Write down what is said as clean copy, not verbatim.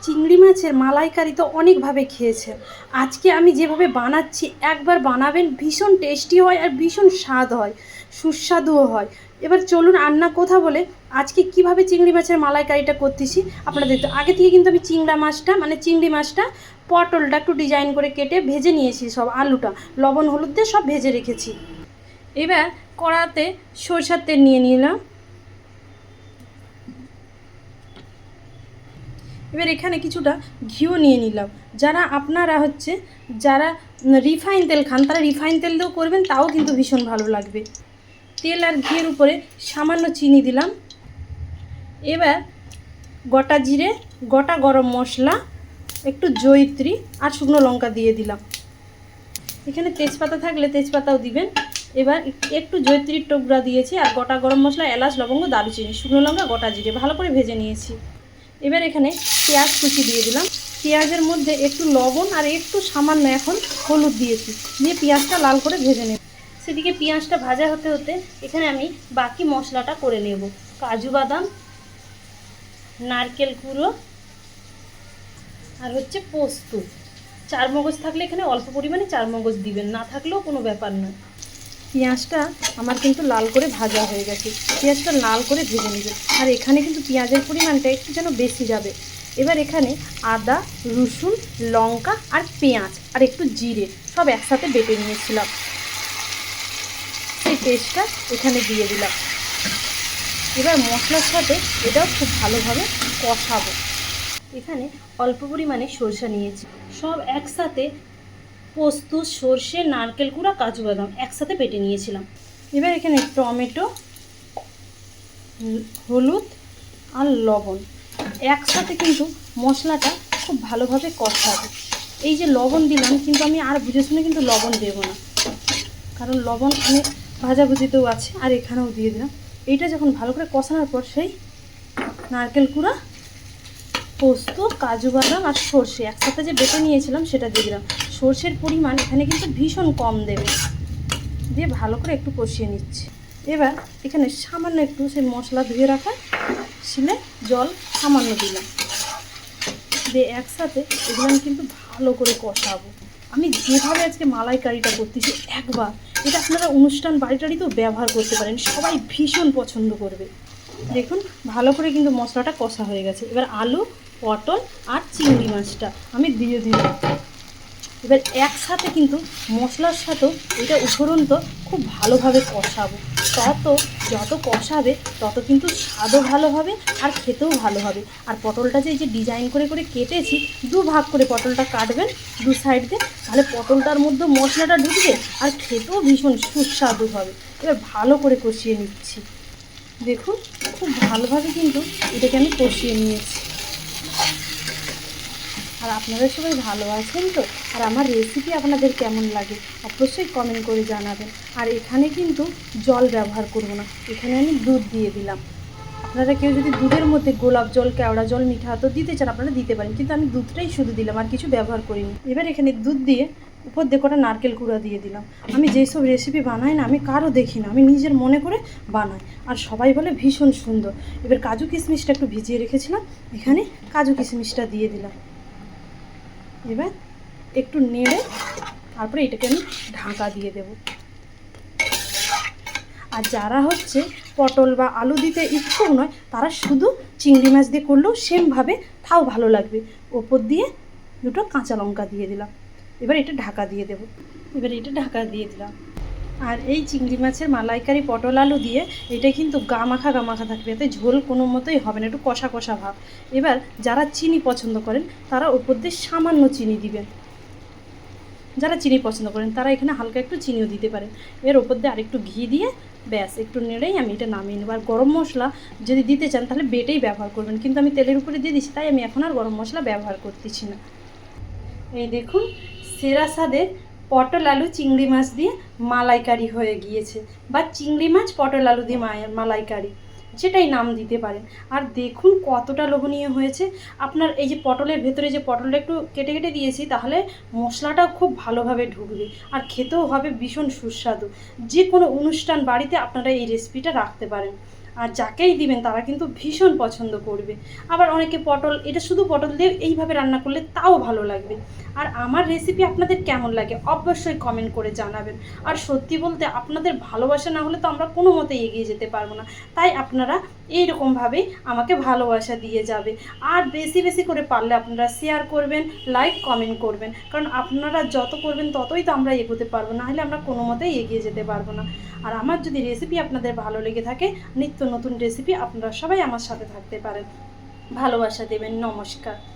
চিংড়ি মাছের মালাইকারি তো অনেকভাবে খেয়েছেন। আজকে আমি যেভাবে বানাচ্ছি একবার বানাবেন, ভীষণ টেস্টি হয় আর ভীষণ স্বাদ হয়, সুস্বাদুও হয়। এবার চলুন রান্না কথা বলে আজকে কিভাবে চিংড়ি মাছের মালাইকারিটা করতেছি আপনারা দেখতে। আগে থেকে কিন্তু আমি চিংড়ি মাছটা পটলটা একটু ডিজাইন করে কেটে ভেজে নিয়েছি, সব আলুটা লবণ হলুদ দিয়ে সব ভেজে রেখেছি। এবার কড়াতে সরষের তেল নিয়ে নিলাম। এবার এখানে কিছুটা ঘিও নিয়ে নিলাম। যারা রিফাইন তেল খান তারা রিফাইন তেল দিয়েও করবেন, তাও কিন্তু ভীষণ ভালো লাগবে। তেল আর ঘিয়ের উপরে সামান্য চিনি দিলাম। এবার গোটা জিরে, গোটা গরম মশলা, একটু জয়িত্রী আর শুকনো লঙ্কা দিয়ে দিলাম। এখানে তেজপাতা থাকলে তেজপাতাও দিবেন। এবার একটু জয়িত্রীর টুকরা দিয়েছি আর গোটা গরম মশলা, এলাচ, লবঙ্গ, দারুচিনি, শুকনো লঙ্কা, গোটা জিরে ভালো করে ভেজে নিয়েছি। এবার এখানে পেঁয়াজ কুচি দিয়ে দিলাম। পেঁয়াজের মধ্যে একটু লবণ আর একটু সামান্য এখন হলুদ দিয়েছি, দিয়ে পেঁয়াজটা লাল করে ভেজে নেব। সেদিকে পেঁয়াজটা ভাজা হতে হতে এখানে আমি বাকি মশলাটা করে নেব। কাজু বাদাম, নারকেল কুড়ো আর পোস্ত। চারমগজ থাকলে এখানে অল্প পরিমাণে চারমগজ দিবেন, না থাকলেও কোনো ব্যাপার নয়। পেঁয়াজটা আমার কিন্তু লাল করে ভাজা হয়ে গেছে। পেঁয়াজটা লাল করে ভেজে নেবেন, আর এখানে কিন্তু পেঁয়াজের পরিমাণটা একটু যেন বেশি যাবে। এবার এখানে আদা, রসুন, লঙ্কা আর পেঁয়াজ আর একটু জিরে সব একসাথে বেটে নিয়েছিলাম, সেই পেস্টটা এখানে দিয়ে দিলাম। এবার মশলার সাথে এটাও খুব ভালোভাবে কষাবো। এখানে অল্প পরিমাণে সরষে নিয়েছি, সব একসাথে পোস্ত, সর্ষে, নারকেল কুড়া, কাজু বাদাম একসাথে বেটে নিয়েছিলাম। এবার এখানে টমেটো, হলুদ আর লবণ একসাথে কিন্তু মশলাটা খুব ভালোভাবে কষাবো। এই যে লবণ দিলাম, কিন্তু আমি আর বুঝে শুনে কিন্তু লবণ দেবো না, কারণ লবণ আমি ভাজাভুজিতেও আছে আর এখানেও দিয়ে দিলাম। এইটা যখন ভালো করে কষানোর পর সেই নারকেল কুড়া, পোস্ত, কাজু বাদাম আর সর্ষে একসাথে যে বেটে নিয়েছিলাম সেটা দিয়ে দিলাম। সর্ষের পরিমাণ এখানে কিন্তু ভীষণ কম দেবে, দিয়ে ভালো করে একটু কষিয়ে নিচ্ছি। এবার এখানে সামান্য একটু সেই মশলা ধুয়ে রাখা শিলে জল সামান্য দিলাম, দিয়ে একসাথে এগুলো আমি কিন্তু ভালো করে কষাবো। আমি যেভাবে আজকে মালাইকারিটা করতেছি একবার এটা আপনারা অনুষ্ঠান বাড়িটারিতেও ব্যবহার করতে পারেন, সবাই ভীষণ পছন্দ করবে। দেখুন ভালো করে কিন্তু মশলাটা কষা হয়ে গেছে। এবার আলু, পটল আর চিংড়ি মাছটা আমি দিয়ে দিলাম। এবার একসাথে কিন্তু মশলার সাথেও এটা উপরন্ত খুব ভালোভাবে কষাবো। যত কষাবে তত কিন্তু স্বাদও ভালো হবে আর খেতেও ভালো হবে। আর পটলটা যে ডিজাইন করে করে কেটেছি, দু ভাগ করে পটলটা কাটবেন দু সাইড দিয়ে, তাহলে পটলটার মধ্যে মশলাটা ঢুকবে আর খেতেও ভীষণ সুস্বাদু হবে। এবার ভালো করে কষিয়ে নিচ্ছি। দেখুন খুব ভালোভাবে কিন্তু এটাকে আমি কষিয়ে নিয়েছি। আর আপনারা সবাই ভালো আছেন তো? আর আমার রেসিপি আপনাদের কেমন লাগে অবশ্যই কমেন্ট করে জানাবেন। আর এখানে কিন্তু জল ব্যবহার করব না, এখানে আমি দুধ দিয়ে দিলাম। আপনারা কেউ যদি দুধের মধ্যে গোলাপ জল, কেওড়া জল, মিঠা আতর দিতে চান আপনারা দিতে পারেন, কিন্তু আমি দুধটাই শুধু দিলাম, আর কিছু ব্যবহার করিনি। এবার এখানে দুধ দিয়ে উপর দিয়ে কটা নারকেল কুড়া দিয়ে দিলাম। আমি যেসব রেসিপি বানাই না আমি কারো দেখি না, আমি নিজের মনে করে বানাই, আর সবাই বলে ভীষণ সুন্দর। এবার কাজু কিশমিশটা একটু ভিজিয়ে রেখেছিলাম, এখানে কাজু কিশমিশটা দিয়ে দিলাম। এবার একটু নেড়ে তারপরে এটাকে আমি ঢাকা দিয়ে দেব। আর যারা পটল বা আলু দিতে ইচ্ছুক নয় তারা শুধু চিংড়ি মাছ দিয়ে করলেও সেমভাবে তাও ভালো লাগবে। ওপর দিয়ে দুটো কাঁচা লঙ্কা দিয়ে দিলাম। এবার এটা ঢাকা দিয়ে দেব। ঢাকা দিয়ে দিলাম। আর এই চিংড়ি মাছের মালাইকারি পটল আলু দিয়ে এটা কিন্তু গা মাখা থাকবে, এতে ঝোল কোনো মতোই হবে না, একটু কষা কষা ভাব। এবার যারা চিনি পছন্দ করেন তারা উপর দিয়ে সামান্য চিনি দিবেন, যারা চিনি পছন্দ করেন তারা এখানে হালকা একটু চিনিও দিতে পারেন। এর ওপর দিয়ে আরেকটু ঘি দিয়ে ব্যাস একটু নেড়েই আমি এটা নামিয়ে নেব। আর গরম মশলা যদি দিতে চান তাহলে বেটেই ব্যবহার করবেন, কিন্তু আমি তেলের উপরে দিয়ে দিচ্ছি তাই আমি এখন আর গরম মশলা ব্যবহার করতেছি না। এই দেখুন সেরা স্বাদের পটল আলু চিংড়ি মাছ দিয়ে মালাইকারি হয়ে গিয়েছে, বা চিংড়ি মাছ পটল আলু দিয়ে মালাইকারি, যেটাই নাম দিতে পারেন। আর দেখুন কতটা লোভনীয় হয়েছে। আপনার এই যে পটলের ভেতরে যে পটলটা একটু কেটে কেটে দিয়েছি, তাহলে মশলাটাও খুব ভালোভাবে ঢুকবে আর খেতেও হবে ভীষণ সুস্বাদু। যে কোনো অনুষ্ঠান বাড়িতে আপনারা এই রেসিপিটা রাখতে পারেন। আর যাকেই দিবেন তারা কিন্তু ভীষণ পছন্দ করবে। আবার অনেকে পটল, এটা শুধু পটল দিয়ে এইভাবে রান্না করলে তাও ভালো লাগবে। আর আমার রেসিপি আপনাদের কেমন লাগে অবশ্যই কমেন্ট করে জানাবেন। আর সত্যি বলতে আপনাদের ভালোবাসা না হলে তো আমরা কোনো মতেই এগিয়ে যেতে পারবো না। তাই আপনারা এইরকমভাবে আমাকে ভালোবাসা দিয়ে যাবে। আর বেশি বেশি করে পারলে আপনারা শেয়ার করবেন, লাইক কমেন্ট করবেন, কারণ আপনারা যত করবেন ততই তো আমরা এগোতে পারবো, না হলে আমরা কোনো মতেই এগিয়ে যেতে পারবো না। আর আমার যদি রেসিপি আপনাদের ভালো লেগে থাকে, নিত্য নতুন রেসিপি আপনারা সবাই আমার সাথে থাকতে পারেন। ভালোবাসা দেবেন। নমস্কার।